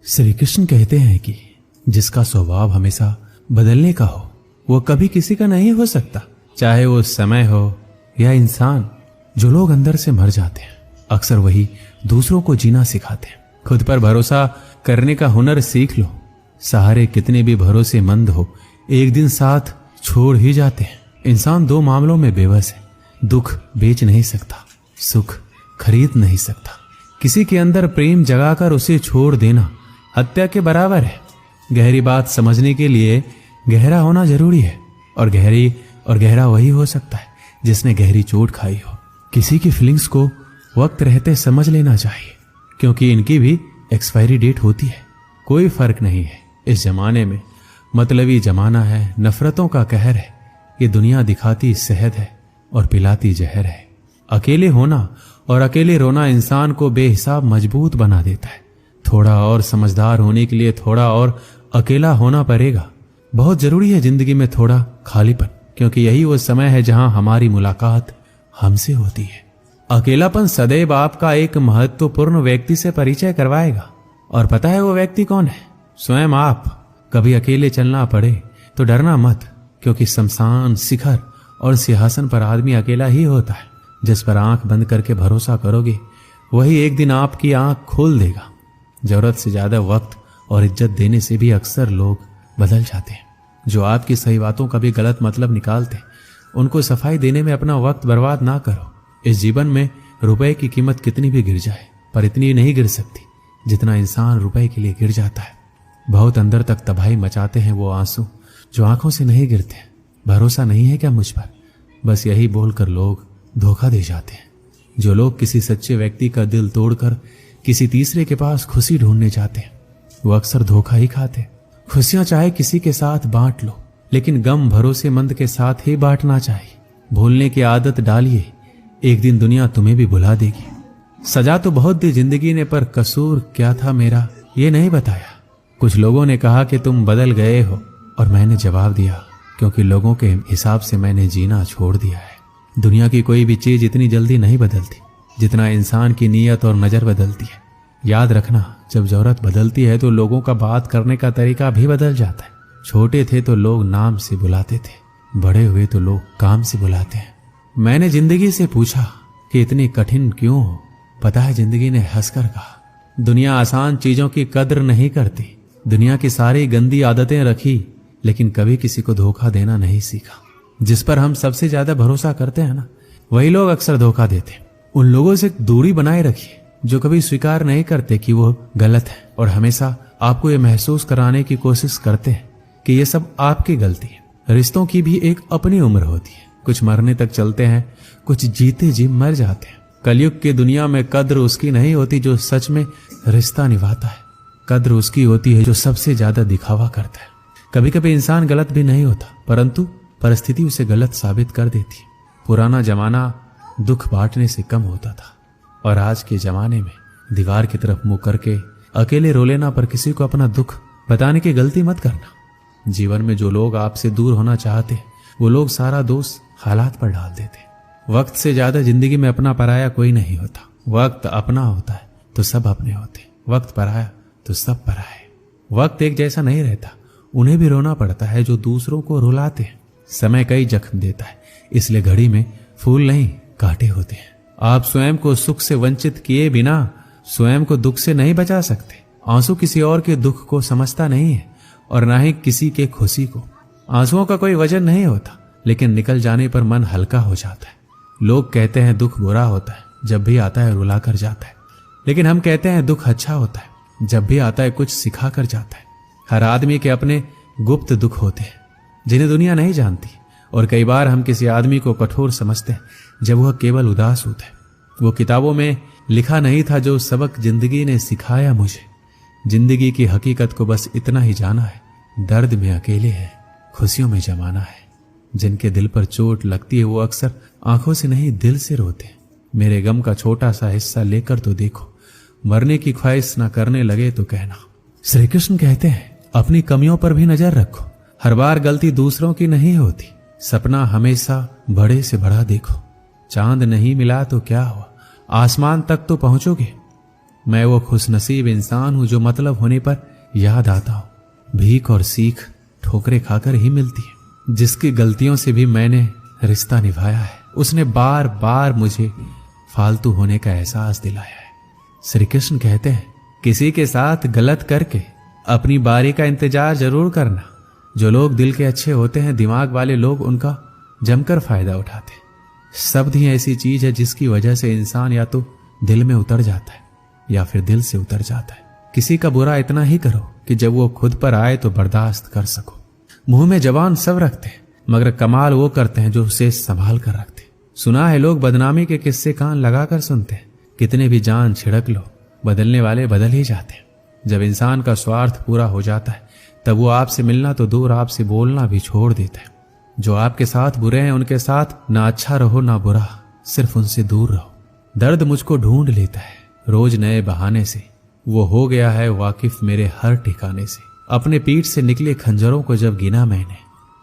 श्री कृष्ण कहते हैं कि जिसका स्वभाव हमेशा बदलने का हो वो कभी किसी का नहीं हो सकता, चाहे वो समय हो या इंसान। जो लोग अंदर से मर जाते हैं अक्सर वही दूसरों को जीना सिखाते हैं। खुद पर भरोसा करने का हुनर सीख लो। सहारे कितने भी भरोसेमंद हो एक दिन साथ छोड़ ही जाते हैं। इंसान दो मामलों में बेबस है, दुख बेच नहीं सकता, सुख खरीद नहीं सकता। किसी के अंदर प्रेम जगाकर उसे छोड़ देना हत्या के बराबर है। गहरी बात समझने के लिए गहरा होना जरूरी है, और गहरा वही हो सकता है जिसने गहरी चोट खाई हो। किसी की फीलिंग्स को वक्त रहते समझ लेना चाहिए, क्योंकि इनकी भी एक्सपायरी डेट होती है। कोई फर्क नहीं है इस जमाने में, मतलबी जमाना है, नफरतों का कहर है। ये दुनिया दिखाती शहद है और पिलाती जहर है। अकेले होना और अकेले रोना इंसान को बेहिसाब मजबूत बना देता है। थोड़ा और समझदार होने के लिए थोड़ा और अकेला होना पड़ेगा। बहुत जरूरी है जिंदगी में थोड़ा खालीपन, क्योंकि यही वो समय है जहां हमारी मुलाकात हमसे होती है। अकेलापन सदैव आपका एक महत्वपूर्ण व्यक्ति से परिचय करवाएगा, और पता है वो व्यक्ति कौन है? स्वयं आप। कभी अकेले चलना पड़े तो डरना मत, क्योंकि शमशान, शिखर और सिंहासन पर आदमी अकेला ही होता है। जिस पर आंख बंद करके भरोसा करोगे वही एक दिन आपकी आंख खोल देगा। जरूरत से ज्यादा वक्त और इज्जत देने से भी अक्सर लोग बदल जाते हैं। जो आपकी सही बातों का भी गलत मतलब निकालते हैं, उनको सफाई देने में अपना वक्त बर्बाद ना करो। इस जीवन में रुपए की कीमत कितनी भी गिर जाए, पर इतनी नहीं गिर सकती जितना इंसान रुपए के लिए गिर जाता है। बहुत अंदर तक तबाही मचाते हैं वो आंसू जो आंखों से नहीं गिरते। भरोसा नहीं है क्या मुझ पर? बस यही बोलकर लोग धोखा दे जाते हैं। जो लोग किसी सच्चे व्यक्ति का दिल तोड़कर किसी तीसरे के पास खुशी ढूंढने जाते हैं, वो अक्सर धोखा ही खाते। खुशियां चाहे किसी के साथ बांट लो, लेकिन गम भरोसेमंद के साथ ही बांटना चाहिए। भूलने की आदत डालिए, एक दिन दुनिया तुम्हें भी भुला देगी। सजा तो बहुत दी जिंदगी ने, पर कसूर क्या था मेरा ये नहीं बताया। कुछ लोगों ने कहा कि तुम बदल गए हो, और मैंने जवाब दिया क्योंकि लोगों के हिसाब से मैंने जीना छोड़ दिया है। दुनिया की कोई भी चीज इतनी जल्दी नहीं बदलती जितना इंसान की नीयत और नजर बदलती है। याद रखना, जब जरूरत बदलती है तो लोगों का बात करने का तरीका भी बदल जाता है। छोटे थे तो लोग नाम से बुलाते थे, बड़े हुए तो लोग काम से बुलाते हैं। मैंने जिंदगी से पूछा कि इतनी कठिन क्यों हो? पता है जिंदगी ने हंसकर कहा, दुनिया आसान चीजों की कद्र नहीं करती। दुनिया की सारी गंदी आदतें रखी, लेकिन कभी किसी को धोखा देना नहीं सीखा। जिस पर हम सबसे ज्यादा भरोसा करते हैं ना, वही लोग अक्सर धोखा देते हैं। उन लोगों से दूरी बनाए रखिए जो कभी स्वीकार नहीं करते कि वो गलत है, और हमेशा आपको ये महसूस कराने की कोशिश करते हैं कि ये सब आपकी गलती है। रिश्तों की भी एक अपनी उम्र होती है। कुछ मरने तक चलते हैं, कुछ जीते जी मर जाते हैं। कलयुग की दुनिया में कद्र उसकी नहीं होती जो सच में रिश्ता निभाता है। कद्र उसकी होती है जो सबसे ज्यादा दिखावा करता है। कभी कभी इंसान गलत भी नहीं होता, परंतु परिस्थिति उसे गलत साबित कर देती है। पुराना जमाना दुख बांटने से कम होता था, और आज के जमाने में दीवार की तरफ मुंह करके अकेले रो लेना, पर किसी को अपना दुख बताने की गलती मत करना। जीवन में जो लोग आपसे दूर होना चाहते हैं, वो लोग सारा दोष हालात पर डाल देते। वक्त से ज्यादा जिंदगी में अपना पराया कोई नहीं होता। वक्त अपना होता है तो सब अपने होते, वक्त पराया तो सब पराए। वक्त एक जैसा नहीं रहता, उन्हें भी रोना पड़ता है जो दूसरों को रुलाते हैं। समय कई जख्म देता है, इसलिए घड़ी में फूल नहीं कांटे होते हैं। आप स्वयं को सुख से वंचित किए बिना स्वयं को दुख से नहीं बचा सकते। आंसू किसी और के दुख को समझता नहीं है, और ना ही किसी के खुशी को। आंसुओं का कोई वजन नहीं होता, लेकिन निकल जाने पर मन हल्का हो जाता है। लोग कहते हैं दुख बुरा होता है, जब भी आता है रुला कर जाता है, लेकिन हम कहते हैं दुख अच्छा होता है, जब भी आता है कुछ सिखा कर जाता है। हर आदमी के अपने गुप्त दुख होते हैं जिन्हें दुनिया नहीं जानती, और कई बार हम किसी आदमी को कठोर समझते हैं जब वह केवल उदास होता है। वो किताबों में लिखा नहीं था जो सबक जिंदगी ने सिखाया मुझे। जिंदगी की हकीकत को बस इतना ही जाना है, दर्द में अकेले है, खुशियों में जमाना है। जिनके दिल पर चोट लगती है वो अक्सर आंखों से नहीं दिल से रोते हैं। मेरे गम का छोटा सा हिस्सा लेकर तो देखो, मरने की ख्वाहिश ना करने लगे तो कहना। श्री कृष्ण कहते हैं अपनी कमियों पर भी नजर रखो। हर बार गलती दूसरों की नहीं होती। सपना हमेशा बड़े से बड़ा देखो। चांद नहीं मिला तो क्या हुआ, आसमान तक तो पहुंचोगे। मैं वो खुशनसीब इंसान हूं जो मतलब होने पर याद आता हूं। भीख और सीख ठोकरें खाकर ही मिलती है। जिसकी गलतियों से भी मैंने रिश्ता निभाया है, उसने बार बार मुझे फालतू होने का एहसास दिलाया है। श्री कृष्ण कहते हैं, किसी के साथ गलत करके अपनी बारी का इंतजार जरूर करना। जो लोग दिल के अच्छे होते हैं, दिमाग वाले लोग उनका जमकर फायदा उठाते हैं। शब्द ही ऐसी चीज है जिसकी वजह से इंसान या तो दिल में उतर जाता है या फिर दिल से उतर जाता है। किसी का बुरा इतना ही करो कि जब वो खुद पर आए तो बर्दाश्त कर सको। मुंह में जबान सब रखते हैं, मगर कमाल वो करते हैं जो उसे संभाल कर रखते हैं। सुना है लोग बदनामी के किस्से कान लगाकर सुनते हैं। कितने भी जान छिड़क लो, बदलने वाले बदल ही जाते हैं। जब इंसान का स्वार्थ पूरा हो जाता है तब वो आपसे मिलना तो दूर, आपसे बोलना भी छोड़ देता है। जो आपके साथ बुरे हैं उनके साथ ना अच्छा रहो ना बुरा, सिर्फ उनसे दूर रहो। दर्द मुझको ढूंढ लेता है रोज नए बहाने से। वो हो गया है वाकिफ मेरे हर ठिकाने से। अपने पीठ से निकले खंजरों को जब गिना मैंने,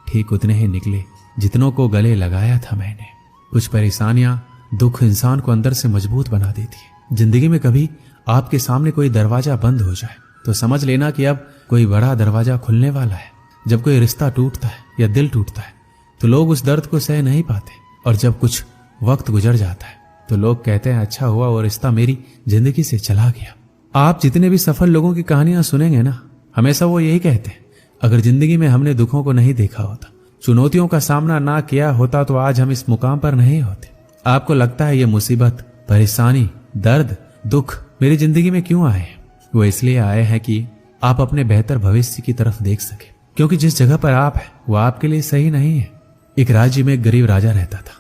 ठीक उतने ही निकले जितनों को गले लगाया था मैंने। कुछ परेशानियां, दुख इंसान को अंदर से मजबूत बना देती है। जिंदगी में कभी आपके सामने कोई दरवाजा बंद हो जाए तो समझ लेना कि अब कोई बड़ा दरवाजा खुलने वाला है। जब कोई रिश्ता टूटता है या दिल टूटता है तो लोग उस दर्द को सह नहीं पाते, और जब कुछ वक्त गुजर जाता है तो लोग कहते हैं, अच्छा हुआ वो रिश्ता मेरी जिंदगी से चला गया। आप जितने भी सफल लोगों की कहानियां सुनेंगे ना, हमेशा वो यही कहते हैं, अगर जिंदगी में हमने दुखों को नहीं देखा होता, चुनौतियों का सामना ना किया होता तो आज हम इस मुकाम पर नहीं होते। आपको लगता है ये मुसीबत, परेशानी, दर्द, दुख मेरी जिंदगी में क्यों आए? वो इसलिए आए हैं कि आप अपने बेहतर भविष्य की तरफ देख सके, क्योंकि जिस जगह पर आप हैं वो आपके लिए सही नहीं है। एक राज्य में एक गरीब राजा रहता था।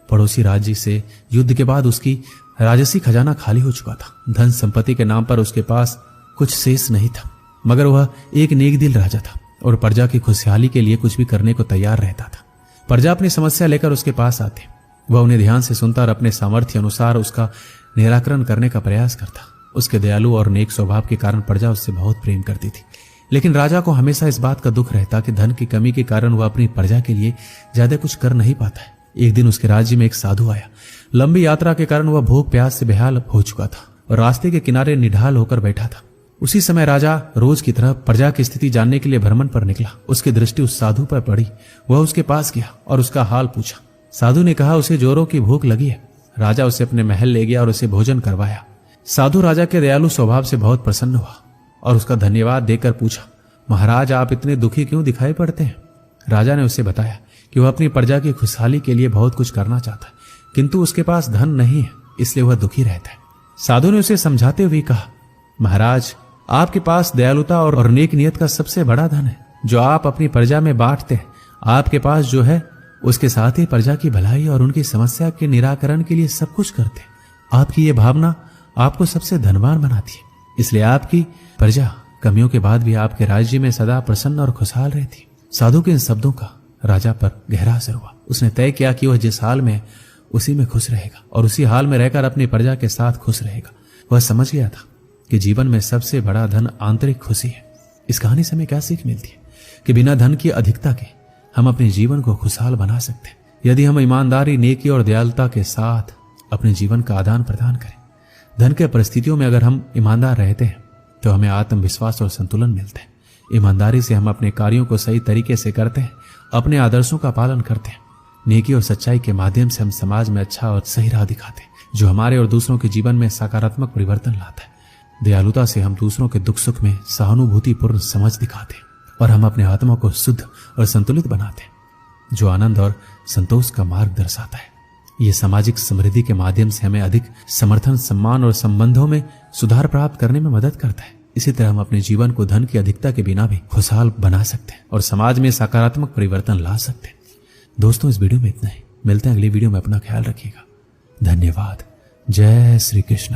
पड़ोसी राज्य से युद्ध के बाद उसकी राजसी खजाना खाली हो चुका था। धन संपत्ति के नाम पर उसके पास कुछ शेष नहीं था, मगर वह एक नेक दिल राजा था और प्रजा की खुशहाली के लिए कुछ भी करने को तैयार रहता था। प्रजा अपनी समस्या लेकर उसके पास आते, वह उन्हें ध्यान से सुनता और अपने सामर्थ्य अनुसार उसका निराकरण करने का प्रयास करता। उसके दयालु और नेक स्वभाव के कारण प्रजा उससे बहुत प्रेम करती थी। लेकिन राजा को हमेशा इस बात का दुख रहता कि धन की कमी के कारण वह अपनी प्रजा के लिए ज्यादा कुछ कर नहीं पाता है। एक दिन उसके राज्य में एक साधु आया। लंबी यात्रा के कारण वह भूख प्यास से बेहाल हो चुका था और रास्ते के किनारे निढाल होकर बैठा था। उसी समय राजा रोज की तरह प्रजा की स्थिति जानने के लिए भ्रमण पर निकला। उसकी दृष्टि उस साधु पर पड़ी। वह उसके पास गया और उसका हाल पूछा। साधु ने कहा उसे जोरों की भूख लगी है। राजा उसे अपने महल ले गया और उसे भोजन करवाया। साधु राजा के दयालु स्वभाव से बहुत प्रसन्न हुआ और उसका धन्यवाद देकर पूछा, महाराज आप इतने दुखी क्यों दिखाई पड़ते हैं? राजा ने उसे बताया कि वह अपनी प्रजा की खुशहाली के लिए बहुत कुछ करना चाहता है, किंतु उसके पास धन नहीं है, इसलिए वह दुखी रहता है। साधु ने उसे समझाते हुए कहा, महाराज आपके पास दयालुता और नेक नियत का सबसे बड़ा धन है जो आप अपनी प्रजा में बांटते हैं। आपके पास जो है उसके साथ ही प्रजा की भलाई और उनकी समस्या के निराकरण के लिए सब कुछ करते हैं। आपकी ये भावना आपको सबसे धनवान बनाती है, इसलिए आपकी प्रजा कमियों के बाद भी आपके राज्य में सदा प्रसन्न और खुशहाल रहती। साधु के इन शब्दों का राजा पर गहरा असर हुआ। उसने तय किया कि वह जिस हाल में उसी में खुश रहेगा और उसी हाल में रहकर अपनी प्रजा के साथ खुश रहेगा। वह समझ गया था कि जीवन में सबसे बड़ा धन आंतरिक खुशी है। इस कहानी से हमें क्या सीख मिलती है कि बिना धन की अधिकता के हम अपने जीवन को खुशहाल बना सकते हैं, यदि हम ईमानदारी, नेकी और दयालुता के साथ अपने जीवन का आदान प्रदान करें। धन के परिस्थितियों में अगर हम ईमानदार रहते हैं तो हमें आत्मविश्वास और संतुलन मिलता है। ईमानदारी से हम अपने कार्यों को सही तरीके से करते हैं, अपने आदर्शों का पालन करते हैं। नेकी और सच्चाई के माध्यम से हम समाज में अच्छा और सही राह दिखाते हैं, जो हमारे और दूसरों के जीवन में सकारात्मक परिवर्तन लाता है। दयालुता से हम दूसरों के दुख सुख में सहानुभूतिपूर्ण समझ दिखाते हैं और हम अपने आत्मा को शुद्ध और संतुलित बनाते हैं, जो आनंद और संतोष का मार्ग दर्शाता है। ये सामाजिक समृद्धि के माध्यम से हमें अधिक समर्थन, सम्मान और संबंधों में सुधार प्राप्त करने में मदद करता है। इसी तरह हम अपने जीवन को धन की अधिकता के बिना भी खुशहाल बना सकते हैं और समाज में सकारात्मक परिवर्तन ला सकते हैं। दोस्तों, इस वीडियो में इतना ही। मिलते हैं अगली वीडियो में। अपना ख्याल रखिएगा। धन्यवाद। जय श्री कृष्ण।